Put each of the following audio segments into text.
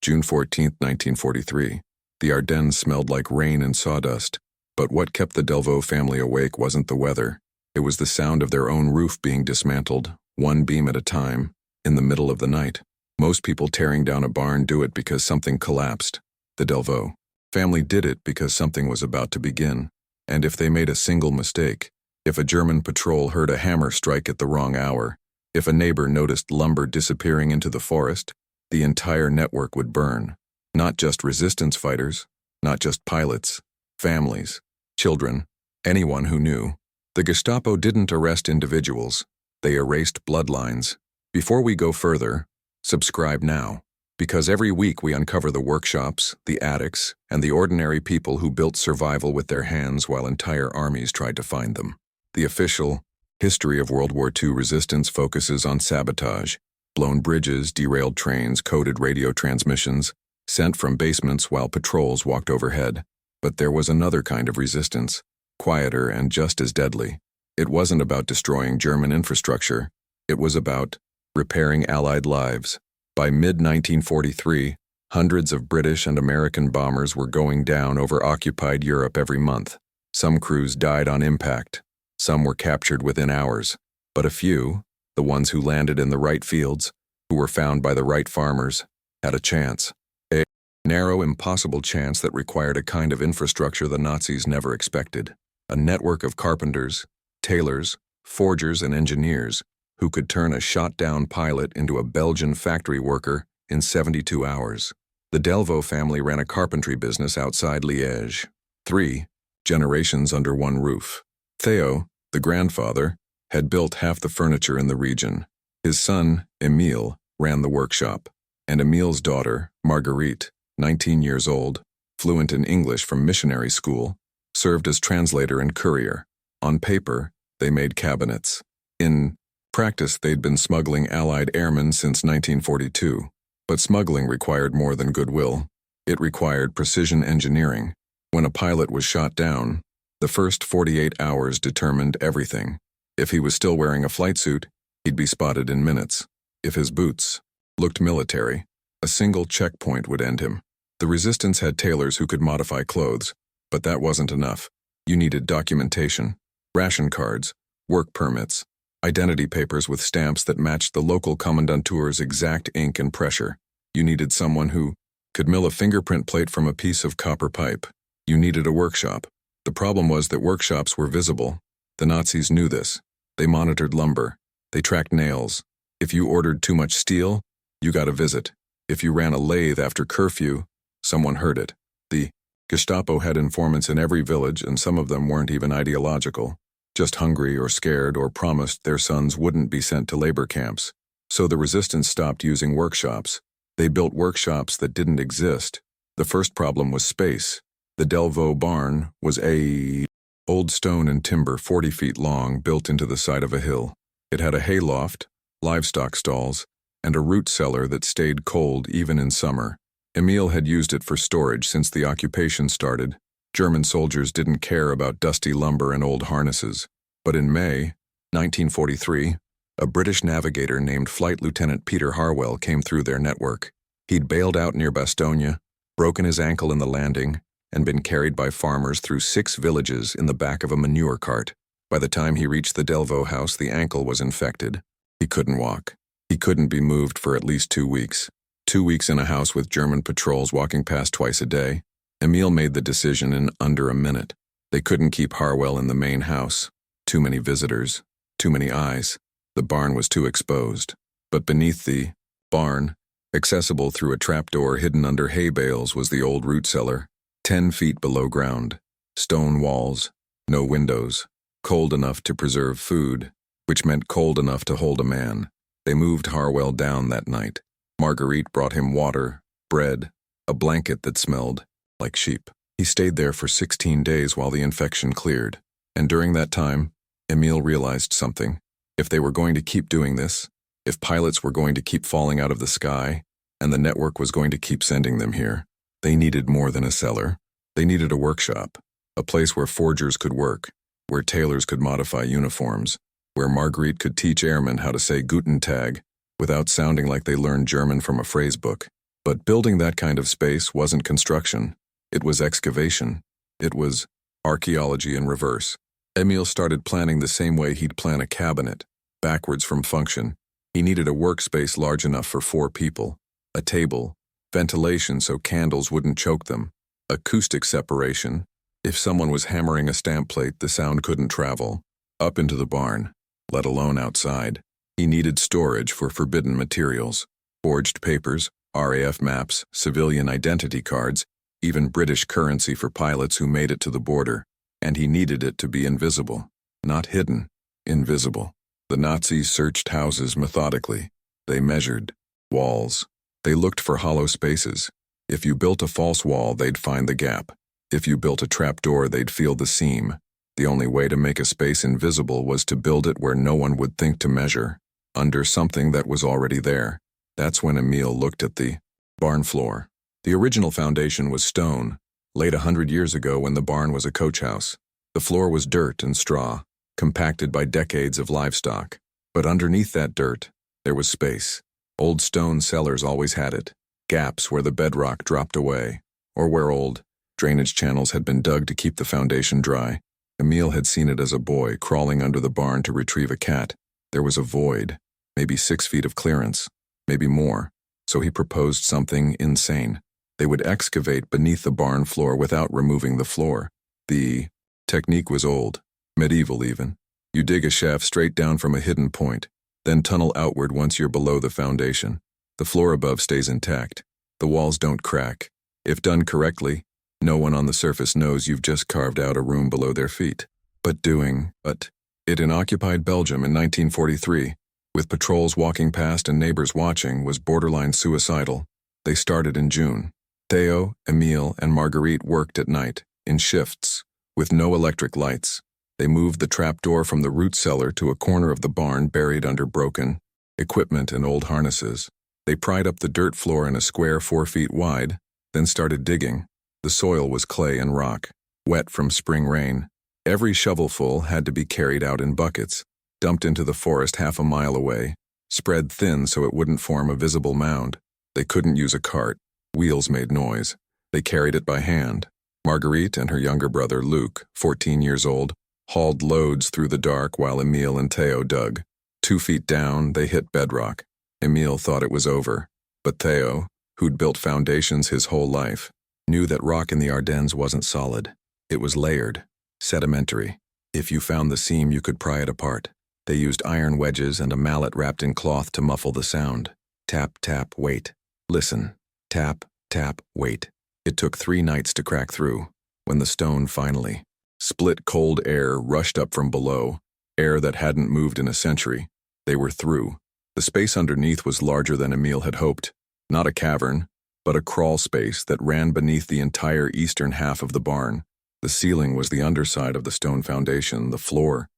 June 14, 1943. The Ardennes smelled like rain and sawdust, but what kept the Delvaux family awake wasn't the weather. It was the sound of their own roof being dismantled, one beam at a time, in the middle of the night. Most people tearing down a barn do it because something collapsed. The Delvaux family did it because something was about to begin. And if they made a single mistake, if a German patrol heard a hammer strike at the wrong hour, if a neighbor noticed lumber disappearing into the forest, the entire network would burn. Not just resistance fighters, not just pilots, families, children, anyone who knew. The Gestapo didn't arrest individuals, they erased bloodlines. Before we go further, subscribe now, because every week we uncover the workshops, the attics, and the ordinary people who built survival with their hands while entire armies tried to find them. The official history of World War II resistance focuses on sabotage, blown bridges, derailed trains, coded radio transmissions, sent from basements while patrols walked overhead. But there was another kind of resistance, quieter and just as deadly. It wasn't about destroying German infrastructure. It was about repairing Allied lives. By mid-1943, hundreds of British and American bombers were going down over occupied Europe every month. Some crews died on impact. Some were captured within hours. But a few, the ones who landed in the right fields, who were found by the right farmers, had a chance. A narrow, impossible chance that required a kind of infrastructure the Nazis never expected. A network of carpenters, tailors, forgers, and engineers who could turn a shot-down pilot into a Belgian factory worker in 72 hours. The Delvaux family ran a carpentry business outside Liège. 3 generations under one roof. Theo, the grandfather, had built half the furniture in the region. His son, Emile, ran the workshop, and Emile's daughter, Marguerite, 19 years old, fluent in English from missionary school, served as translator and courier. On paper, they made cabinets. In practice, they'd been smuggling Allied airmen since 1942. But smuggling required more than goodwill. It required precision engineering. When a pilot was shot down, the first 48 hours determined everything. If he was still wearing a flight suit, he'd be spotted in minutes. If his boots looked military, a single checkpoint would end him. The resistance had tailors who could modify clothes, but that wasn't enough. You needed documentation, ration cards, work permits, identity papers with stamps that matched the local commandantur's exact ink and pressure. You needed someone who could mill a fingerprint plate from a piece of copper pipe. You needed a workshop. The problem was that workshops were visible. The Nazis knew this. They monitored lumber. They tracked nails. If you ordered too much steel, you got a visit. If you ran a lathe after curfew, someone heard it. The Gestapo had informants in every village, and some of them weren't even ideological, just hungry or scared or promised their sons wouldn't be sent to labor camps. So the resistance stopped using workshops. They built workshops that didn't exist. The first problem was space. The Delvaux barn was a old stone and timber 40 feet long built into the side of a hill. It had a hayloft, livestock stalls, and a root cellar that stayed cold even in summer. Emile had used it for storage since the occupation started. German soldiers didn't care about dusty lumber and old harnesses. But in May 1943, a British navigator named Flight Lieutenant Peter Harwell came through their network. He'd bailed out near Bastogne, broken his ankle in the landing, and been carried by farmers through 6 villages in the back of a manure cart. By the time he reached the Delvaux house, the ankle was infected. He couldn't walk. He couldn't be moved for at least 2 weeks. 2 weeks in a house with German patrols walking past twice a day. Emile made the decision in under a minute. They couldn't keep Harwell in the main house. Too many visitors. Too many eyes. The barn was too exposed. But beneath the barn, accessible through a trapdoor hidden under hay bales, was the old root cellar. 10 feet below ground. Stone walls. No windows. Cold enough to preserve food, which meant cold enough to hold a man. They moved Harwell down that night. Marguerite brought him water, bread, a blanket that smelled like sheep. He stayed there for 16 days while the infection cleared. And during that time, Emile realized something. If they were going to keep doing this, if pilots were going to keep falling out of the sky, and the network was going to keep sending them here, they needed more than a cellar. They needed a workshop, a place where forgers could work, where tailors could modify uniforms, where Marguerite could teach airmen how to say Guten Tag without sounding like they learned German from a phrase book. But building that kind of space wasn't construction. It was excavation. It was archaeology in reverse. Emil started planning the same way he'd plan a cabinet, backwards from function. He needed a workspace large enough for 4 people, a table, ventilation so candles wouldn't choke them, acoustic separation. If someone was hammering a stamp plate, the sound couldn't travel up into the barn, let alone outside. He needed storage for forbidden materials, forged papers, RAF maps, civilian identity cards, even British currency for pilots who made it to the border. And he needed it to be invisible. Not hidden, invisible. The Nazis searched houses methodically. They measured walls. They looked for hollow spaces. If you built a false wall, they'd find the gap. If you built a trapdoor, they'd feel the seam. The only way to make a space invisible was to build it where no one would think to measure, under something that was already there. That's when Emil looked at the barn floor. The original foundation was stone, laid 100 years ago when the barn was a coach house. The floor was dirt and straw, compacted by decades of livestock. But underneath that dirt, there was space. Old stone cellars always had it, gaps where the bedrock dropped away, or where old drainage channels had been dug to keep the foundation dry. Emil had seen it as a boy crawling under the barn to retrieve a cat. There was a void, maybe 6 feet of clearance, maybe more, so he proposed something insane. They would excavate beneath the barn floor without removing the floor. The technique was old, medieval even. You dig a shaft straight down from a hidden point, then tunnel outward once you're below the foundation. The floor above stays intact. The walls don't crack. If done correctly, no one on the surface knows you've just carved out a room below their feet. But doing it in occupied Belgium in 1943, with patrols walking past and neighbors watching, was borderline suicidal. They started in June. Theo, Emil, and Marguerite worked at night, in shifts, with no electric lights. They moved the trapdoor from the root cellar to a corner of the barn buried under broken equipment and old harnesses. They pried up the dirt floor in a square 4 feet wide, then started digging. The soil was clay and rock, wet from spring rain. Every shovelful had to be carried out in buckets, dumped into the forest half a mile away, spread thin so it wouldn't form a visible mound. They couldn't use a cart. Wheels made noise. They carried it by hand. Marguerite and her younger brother, Luc, 14 years old, hauled loads through the dark while Emil and Theo dug. 2 feet down, they hit bedrock. Emil thought it was over, but Theo, who'd built foundations his whole life, knew that rock in the Ardennes wasn't solid. It was layered, sedimentary. If you found the seam, you could pry it apart. They used iron wedges and a mallet wrapped in cloth to muffle the sound. Tap, tap, wait. Listen. Tap, tap, wait. It took 3 nights to crack through. When the stone finally split, cold air rushed up from below, air that hadn't moved in a century. They were through. The space underneath was larger than Emil had hoped. Not a cavern, but a crawl space that ran beneath the entire eastern half of the barn. The ceiling was the underside of the stone foundation. The floor,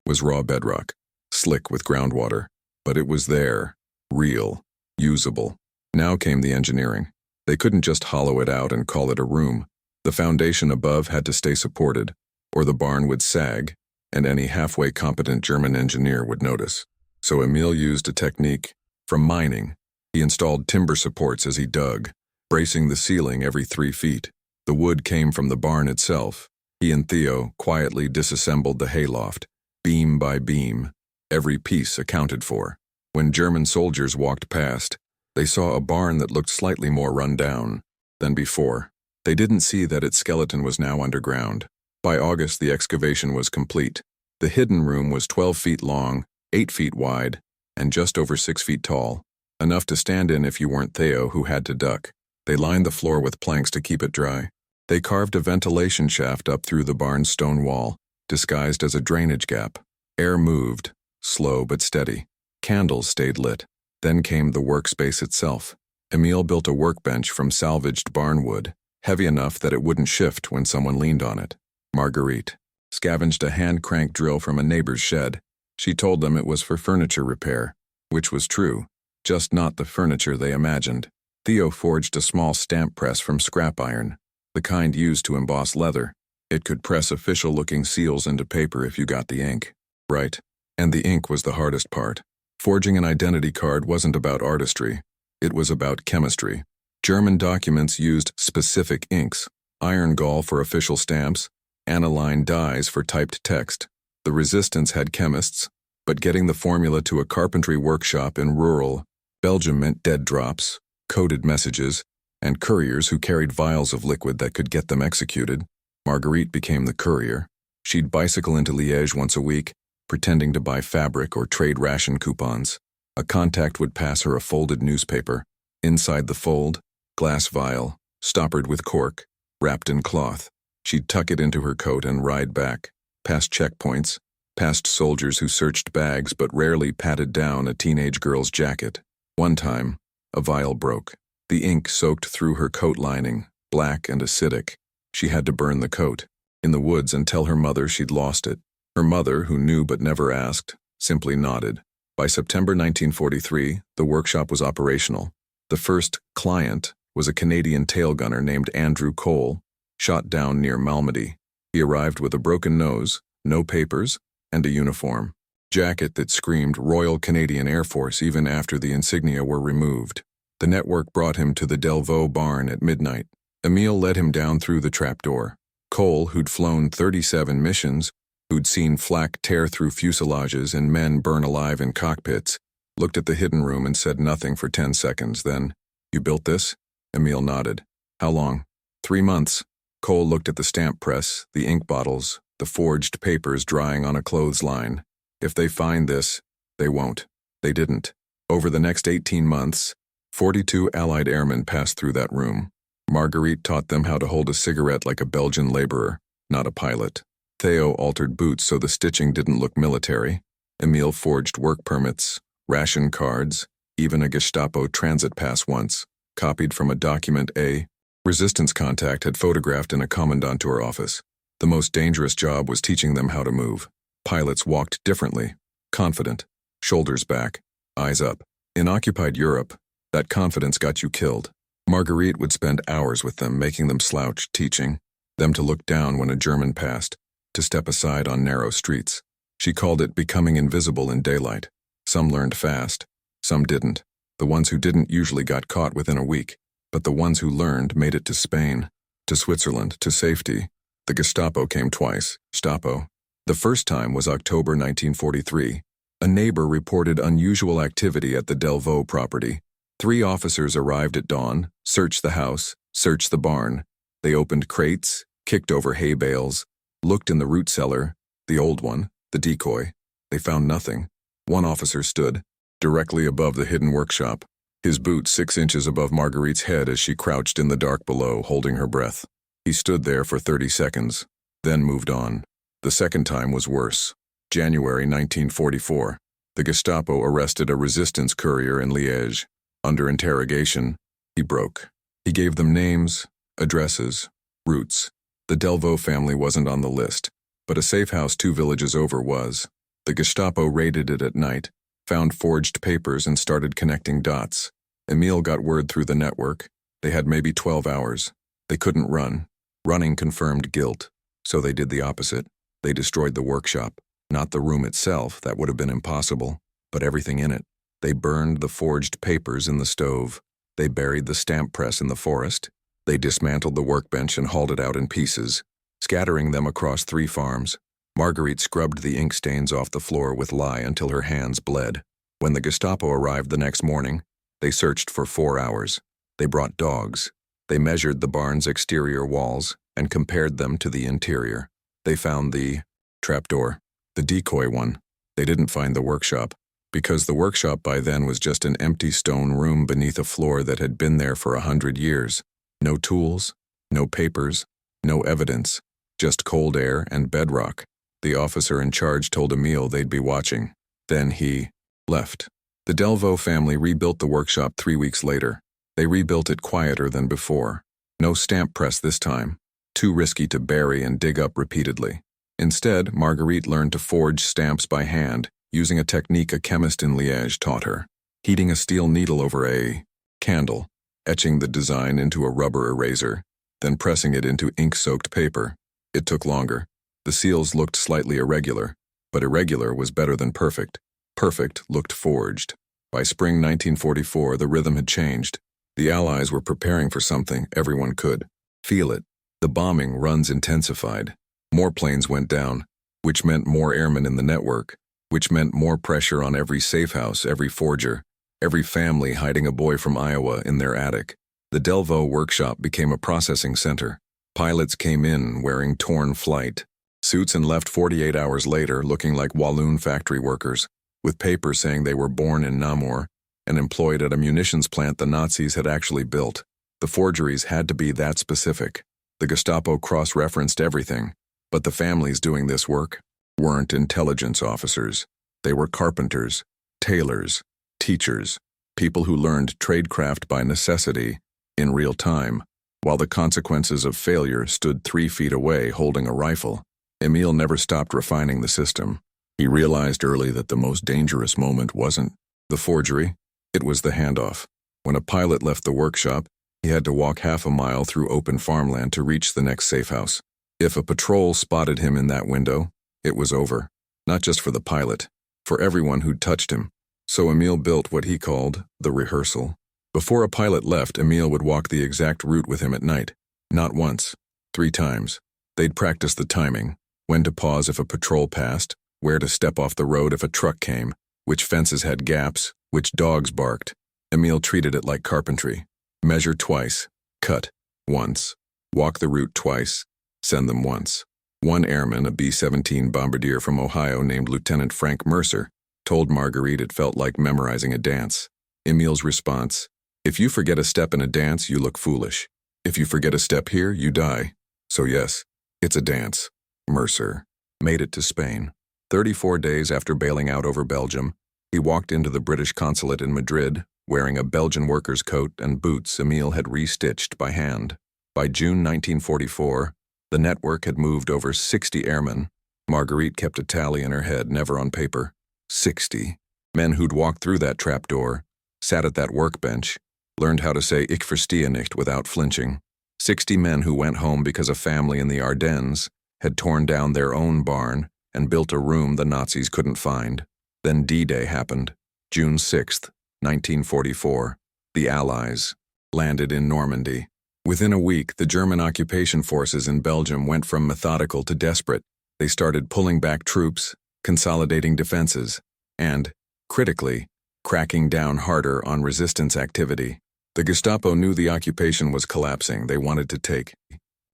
was raw bedrock, slick with groundwater. But it was there, real, usable. Now came the engineering. They couldn't just hollow it out and call it a room. The foundation above had to stay supported, or the barn would sag, and any halfway competent German engineer would notice. So Emil used a technique from mining. He installed timber supports as he dug, bracing the ceiling every 3 feet. The wood came from the barn itself. He and Theo quietly disassembled the hayloft, beam by beam, every piece accounted for. When German soldiers walked past, they saw a barn that looked slightly more run down than before. They didn't see that its skeleton was now underground. By August, the excavation was complete. The hidden room was 12 feet long, 8 feet wide, and just over 6 feet tall, enough to stand in if you weren't Theo, who had to duck. They lined the floor with planks to keep it dry. They carved a ventilation shaft up through the barn's stone wall, disguised as a drainage gap. Air moved, slow but steady. Candles stayed lit. Then came the workspace itself. Emil built a workbench from salvaged barn wood, heavy enough that it wouldn't shift when someone leaned on it. Marguerite scavenged a hand-crank drill from a neighbor's shed. She told them it was for furniture repair, which was true, just not the furniture they imagined. Theo forged a small stamp press from scrap iron, the kind used to emboss leather. It could press official-looking seals into paper if you got the ink right, and the ink was the hardest part. Forging an identity card wasn't about artistry. It was about chemistry. German documents used specific inks, iron gall for official stamps, aniline dyes for typed text. The resistance had chemists, but getting the formula to a carpentry workshop in rural Belgium meant dead drops, coded messages, and couriers who carried vials of liquid that could get them executed. Marguerite became the courier. She'd bicycle into Liège once a week, pretending to buy fabric or trade ration coupons. A contact would pass her a folded newspaper. Inside the fold, glass vial, stoppered with cork, wrapped in cloth. She'd tuck it into her coat and ride back, past checkpoints, past soldiers who searched bags but rarely patted down a teenage girl's jacket. One time, a vial broke. The ink soaked through her coat lining, black and acidic. She had to burn the coat in the woods and tell her mother she'd lost it. Her mother, who knew but never asked, simply nodded. By September 1943, the workshop was operational. The first client was a Canadian tail gunner named Andrew Cole, shot down near Malmedy. He arrived with a broken nose, no papers, and a uniform. Jacket that screamed Royal Canadian Air Force even after the insignia were removed. The network brought him to the Delvaux barn at midnight. Emile led him down through the trapdoor. Cole, who'd flown 37 missions, who'd seen flak tear through fuselages and men burn alive in cockpits, looked at the hidden room and said nothing for 10 seconds. Then, "You built this?" Emile nodded. "How long?" 3 months. Cole looked at the stamp press, the ink bottles, the forged papers drying on a clothesline. "If they find this, they won't." They didn't. Over the next 18 months, 42 Allied airmen passed through that room. Marguerite taught them how to hold a cigarette like a Belgian laborer, not a pilot. Theo altered boots so the stitching didn't look military. Emile forged work permits, ration cards, even a Gestapo transit pass once, copied from a document a resistance contact had photographed in a commandantur office. The most dangerous job was teaching them how to move. Pilots walked differently, confident, shoulders back, eyes up. In occupied Europe, that confidence got you killed. Marguerite would spend hours with them, making them slouch, teaching them to look down when a German passed, to step aside on narrow streets. She called it becoming invisible in daylight. Some learned fast, some didn't. The ones who didn't usually got caught within a week, but the ones who learned made it to Spain, to Switzerland, to safety. The Gestapo came twice. Gestapo. The first time was October 1943. A neighbor reported unusual activity at the Delvaux property. 3 officers arrived at dawn, searched the house, searched the barn. They opened crates, kicked over hay bales, looked in the root cellar, the old one, the decoy. They found nothing. One officer stood, directly above the hidden workshop, his boot 6 inches above Marguerite's head as she crouched in the dark below, holding her breath. He stood there for 30 seconds, then moved on. The second time was worse. January 1944. The Gestapo arrested a resistance courier in Liège. Under interrogation, he broke. He gave them names, addresses, routes. The Delvaux family wasn't on the list, but a safe house 2 villages over was. The Gestapo raided it at night, found forged papers and started connecting dots. Emile got word through the network. They had maybe 12 hours. They couldn't run. Running confirmed guilt, so they did the opposite. They destroyed the workshop. Not the room itself, that would have been impossible, but everything in it. They burned the forged papers in the stove. They buried the stamp press in the forest. They dismantled the workbench and hauled it out in pieces, scattering them across 3 farms. Marguerite scrubbed the ink stains off the floor with lye until her hands bled. When the Gestapo arrived the next morning, they searched for 4 hours. They brought dogs. They measured the barn's exterior walls and compared them to the interior. They found the trapdoor, the decoy one. They didn't find the workshop, because the workshop by then was just an empty stone room beneath a floor that had been there for 100 years. No tools, no papers, no evidence, just cold air and bedrock. The officer in charge told Emile they'd be watching. Then he left. The Delvaux family rebuilt the workshop 3 weeks later. They rebuilt it quieter than before. No stamp press this time. Too risky to bury and dig up repeatedly. Instead, Marguerite learned to forge stamps by hand, using a technique a chemist in Liège taught her. Heating a steel needle over a candle, etching the design into a rubber eraser, then pressing it into ink-soaked paper. It took longer. The seals looked slightly irregular, but irregular was better than perfect. Perfect looked forged. By spring 1944, the rhythm had changed. The Allies were preparing for something everyone could feel it. The bombing runs intensified. More planes went down, which meant more airmen in the network, which meant more pressure on every safe house, every forger, every family hiding a boy from Iowa in their attic. The Delvaux workshop became a processing center. Pilots came in wearing torn flight suits and left 48 hours later looking like Walloon factory workers, with papers saying they were born in Namur and employed at a munitions plant the Nazis had actually built. The forgeries had to be that specific. The Gestapo cross-referenced everything, but the families doing this work weren't intelligence officers. They were carpenters, tailors, teachers, people who learned tradecraft by necessity in real time, while the consequences of failure stood 3 feet away holding a rifle. Emil never stopped refining the system. He realized early that the most dangerous moment wasn't the forgery, it was the handoff. When a pilot left the workshop, he had to walk half a mile through open farmland to reach the next safe house. If a patrol spotted him in that window, it was over. Not just for the pilot, for everyone who'd touched him. So Emil built what he called the rehearsal. Before a pilot left, Emil would walk the exact route with him at night. Not once, 3 times. They'd practice the timing, when to pause if a patrol passed, where to step off the road if a truck came, which fences had gaps, which dogs barked. Emil treated it like carpentry. Measure twice, cut once, walk the route twice, send them once. One airman, a B-17 bombardier from Ohio named Lieutenant Frank Mercer, told Marguerite it felt like memorizing a dance. Emil's response: if you forget a step in a dance, you look foolish. If you forget a step here, you die. So yes, it's a dance. Mercer made it to Spain. 34 days after bailing out over Belgium, he walked into the British consulate in Madrid, wearing a Belgian worker's coat and boots Emil had restitched by hand. By June 1944, the network had moved over 60 airmen. Marguerite kept a tally in her head, never on paper. 60. Men who'd walked through that trapdoor, sat at that workbench, learned how to say Ich verstehe nicht without flinching. 60 men who went home because a family in the Ardennes had torn down their own barn and built a room the Nazis couldn't find. Then D-Day happened, June 6, 1944. The Allies landed in Normandy. Within a week, the German occupation forces in Belgium went from methodical to desperate. They started pulling back troops, consolidating defenses, and, critically, cracking down harder on resistance activity. The Gestapo knew the occupation was collapsing. They wanted to take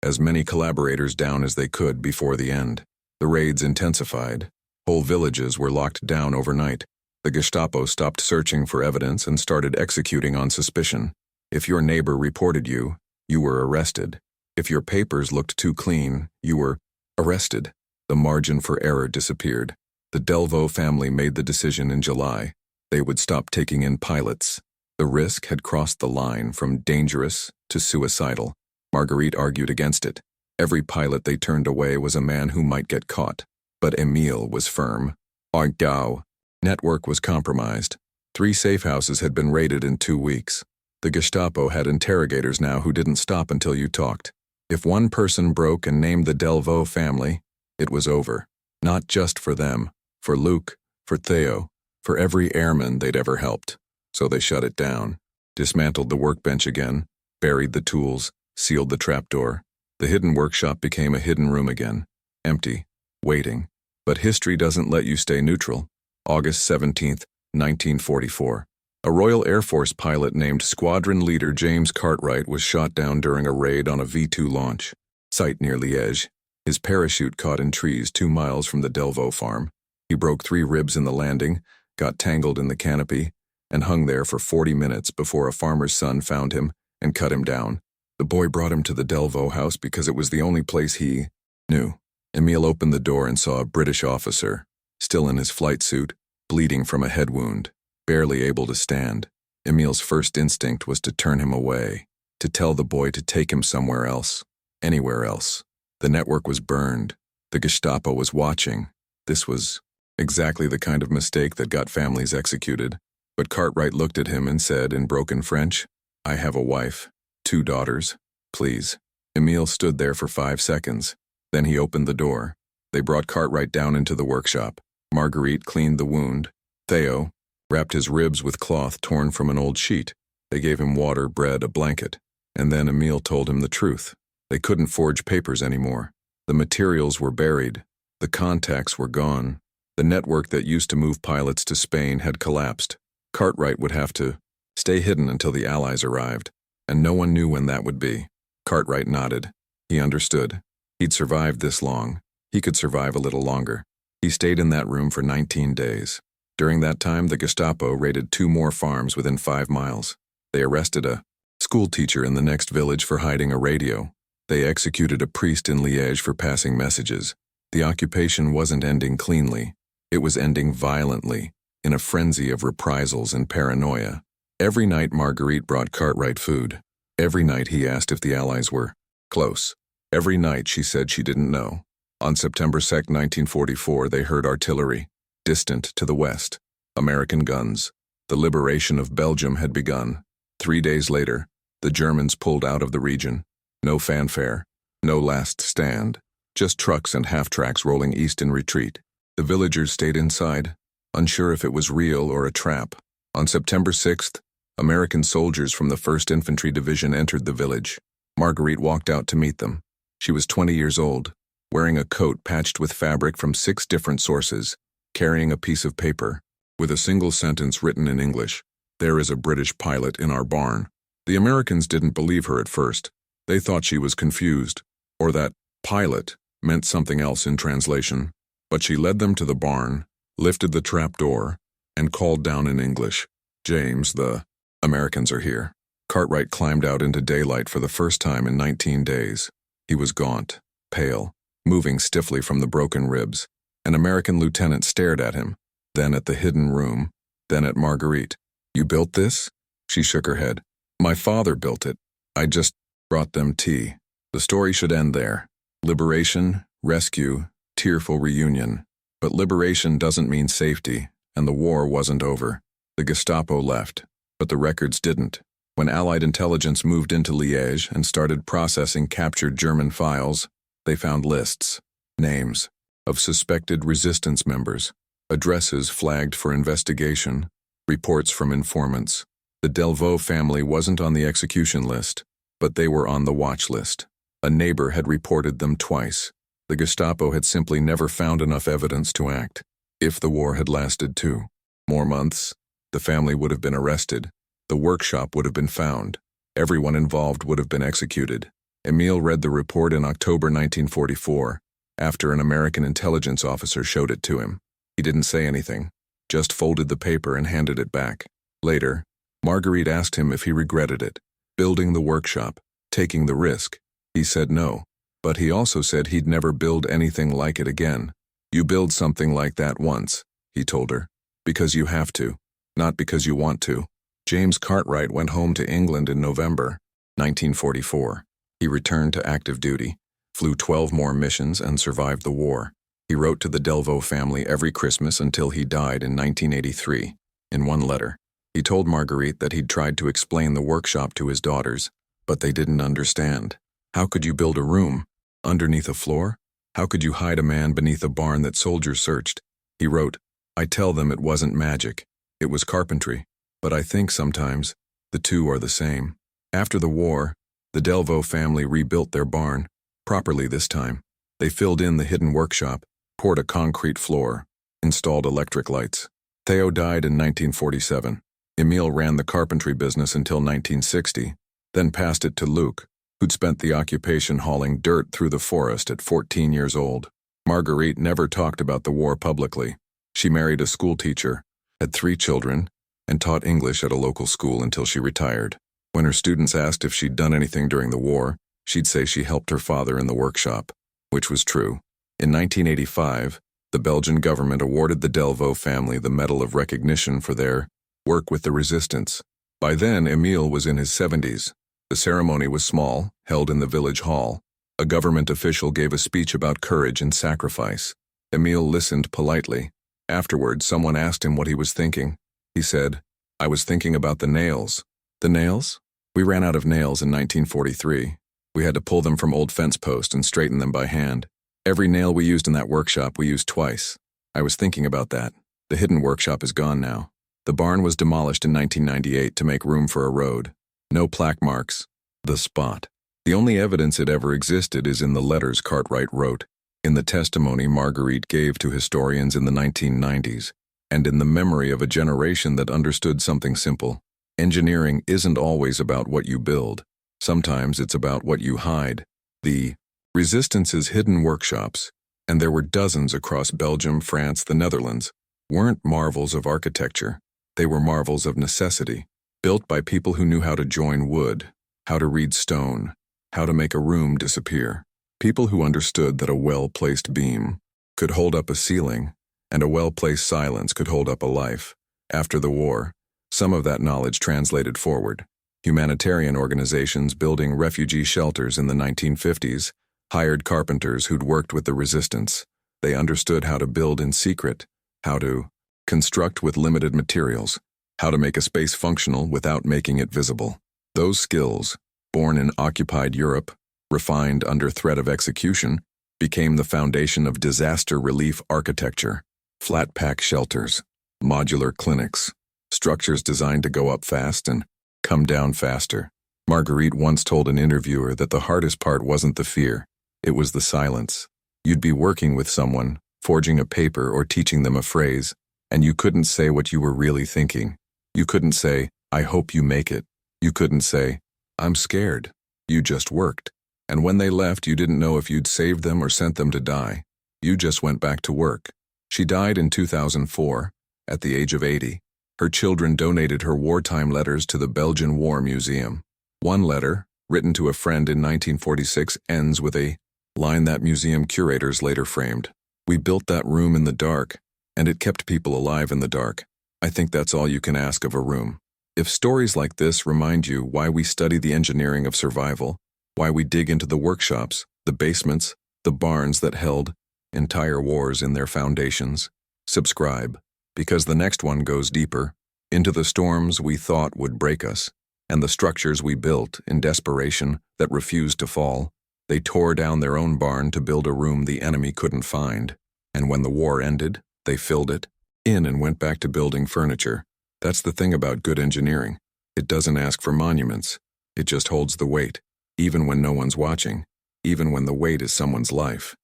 as many collaborators down as they could before the end. The raids intensified. Whole villages were locked down overnight. The Gestapo stopped searching for evidence and started executing on suspicion. If your neighbor reported you, you were arrested. If your papers looked too clean, you were arrested. The margin for error disappeared. The Delvaux family made the decision in July. They would stop taking in pilots. The risk had crossed the line from dangerous to suicidal. Marguerite argued against it. Every pilot they turned away was a man who might get caught. But Emil was firm. Our Gau network was compromised. 3 safe houses had been raided in 2 weeks. The Gestapo had interrogators now who didn't stop until you talked. If one person broke and named the Delvaux family, it was over. Not just for them, for Luc, for Theo, for every airman they'd ever helped. So they shut it down, dismantled the workbench again, buried the tools, sealed the trapdoor. The hidden workshop became a hidden room again, empty, waiting. But history doesn't let you stay neutral. August 17, 1944. A Royal Air Force pilot named Squadron Leader James Cartwright was shot down during a raid on a V-2 launch site near Liège. His parachute caught in trees 2 miles from the Delvaux farm. He broke 3 ribs in the landing, got tangled in the canopy, and hung there for 40 minutes before a farmer's son found him and cut him down. The boy brought him to the Delvaux house because it was the only place he knew. Emil opened the door and saw a British officer, still in his flight suit, bleeding from a head wound, barely able to stand. Emil's first instinct was to turn him away, to tell the boy to take him somewhere else, anywhere else. The network was burned. The Gestapo was watching. This was exactly the kind of mistake that got families executed. But Cartwright looked at him and said in broken French, "I have a wife, 2 daughters, please." Emil stood there for 5 seconds. Then he opened the door. They brought Cartwright down into the workshop. Marguerite cleaned the wound. Theo, wrapped his ribs with cloth torn from an old sheet. They gave him water, bread, a blanket. And then Emil told him the truth. They couldn't forge papers anymore. The materials were buried. The contacts were gone. The network that used to move pilots to Spain had collapsed. Cartwright would have to stay hidden until the Allies arrived, and no one knew when that would be. Cartwright nodded. He understood. He'd survived this long. He could survive a little longer. He stayed in that room for 19 days. During that time, the Gestapo raided 2 more farms within 5 miles. They arrested a school teacher in the next village for hiding a radio. They executed a priest in Liège for passing messages. The occupation wasn't ending cleanly. It was ending violently, in a frenzy of reprisals and paranoia. Every night Marguerite brought Cartwright food. Every night he asked if the Allies were close. Every night she said she didn't know. On September 2, 1944, they heard artillery, distant to the west. American guns. The liberation of Belgium had begun. 3 days later, the Germans pulled out of the region. No fanfare, no last stand, just trucks and half-tracks rolling east in retreat. The villagers stayed inside, unsure if it was real or a trap. On September 6th, American soldiers from the 1st Infantry Division entered the village. Marguerite walked out to meet them. She was 20 years old, wearing a coat patched with fabric from 6 different sources, carrying a piece of paper, with a single sentence written in English. "There is a British pilot in our barn." The Americans didn't believe her at first. They thought she was confused, or that pilot meant something else in translation. But she led them to the barn, lifted the trap door, and called down in English, "James, the Americans are here." Cartwright climbed out into daylight for the first time in 19 days. He was gaunt, pale, moving stiffly from the broken ribs. An American lieutenant stared at him, then at the hidden room, then at Marguerite. "You built this?" She shook her head. "My father built it. I just brought them tea." The story should end there. Liberation, rescue, tearful reunion. But liberation doesn't mean safety, and the war wasn't over. The Gestapo left, but the records didn't. When Allied intelligence moved into Liège and started processing captured German files, they found lists, names, of suspected resistance members, addresses flagged for investigation, reports from informants. The Delvaux family wasn't on the execution list, but they were on the watch list. A neighbor had reported them twice. The Gestapo had simply never found enough evidence to act. If the war had lasted 2 more months, the family would have been arrested. The workshop would have been found. Everyone involved would have been executed. Emil read the report in October 1944, after an American intelligence officer showed it to him. He didn't say anything, just folded the paper and handed it back. Later, Marguerite asked him if he regretted it, building the workshop, taking the risk. He said no, but he also said he'd never build anything like it again. "You build something like that once," he told her, "because you have to, not because you want to." James Cartwright went home to England in November 1944. He returned to active duty, flew 12 more missions, and survived the war. He wrote to the Delvaux family every Christmas until he died in 1983. In one letter, he told Marguerite that he'd tried to explain the workshop to his daughters, but they didn't understand. How could you build a room underneath a floor? How could you hide a man beneath a barn that soldiers searched? He wrote, "I tell them it wasn't magic. It was carpentry. But I think sometimes the two are the same." After the war, the Delvaux family rebuilt their barn, properly this time. They filled in the hidden workshop, poured a concrete floor, installed electric lights. Theo died in 1947. Emil ran the carpentry business until 1960, then passed it to Luc, who'd spent the occupation hauling dirt through the forest at 14 years old. Marguerite never talked about the war publicly. She married a school teacher, had 3 children, and taught English at a local school until she retired. When her students asked if she'd done anything during the war, she'd say she helped her father in the workshop, which was true. In 1985, the Belgian government awarded the Delvaux family the Medal of Recognition for their work with the resistance. By then, Emil was in his 70s. The ceremony was small, held in the village hall. A government official gave a speech about courage and sacrifice. Emil listened politely. Afterwards, someone asked him what he was thinking. He said, "I was thinking about the nails." "The nails? We ran out of nails in 1943. We had to pull them from old fence posts and straighten them by hand. Every nail we used in that workshop we used twice. I was thinking about that. The hidden workshop is gone now. The barn was demolished in 1998 to make room for a road. No plaque marks. The spot. The only evidence it ever existed is in the letters Cartwright wrote, in the testimony Marguerite gave to historians in the 1990s, and in the memory of a generation that understood something simple. Engineering isn't always about what you build. Sometimes it's about what you hide. The Resistance's hidden workshops, and there were dozens across Belgium, France, the Netherlands, weren't marvels of architecture. They were marvels of necessity, built by people who knew how to join wood, how to read stone, how to make a room disappear. People who understood that a well-placed beam could hold up a ceiling, and a well-placed silence could hold up a life. After the war, some of that knowledge translated forward. Humanitarian organizations building refugee shelters in the 1950s hired carpenters who'd worked with the resistance. They understood how to build in secret, how to construct with limited materials, how to make a space functional without making it visible. Those skills, born in occupied Europe, refined under threat of execution, became the foundation of disaster relief architecture. Flat-pack shelters, modular clinics, structures designed to go up fast and come down faster. Marguerite once told an interviewer that the hardest part wasn't the fear, it was the silence. You'd be working with someone, forging a paper or teaching them a phrase, and you couldn't say what you were really thinking. You couldn't say, "I hope you make it." You couldn't say, "I'm scared." You just worked. And when they left, you didn't know if you'd saved them or sent them to die. You just went back to work. She died in 2004, at the age of 80. Her children donated her wartime letters to the Belgian War Museum. One letter, written to a friend in 1946, ends with a line that museum curators later framed. "We built that room in the dark, and it kept people alive in the dark." I think that's all you can ask of a room. If stories like this remind you why we study the engineering of survival, why we dig into the workshops, the basements, the barns that held entire wars in their foundations, subscribe, because the next one goes deeper, into the storms we thought would break us, and the structures we built in desperation that refused to fall. They tore down their own barn to build a room the enemy couldn't find, and when the war ended, they filled it in and went back to building furniture. That's the thing about good engineering. It doesn't ask for monuments. It just holds the weight, even when no one's watching, even when the weight is someone's life.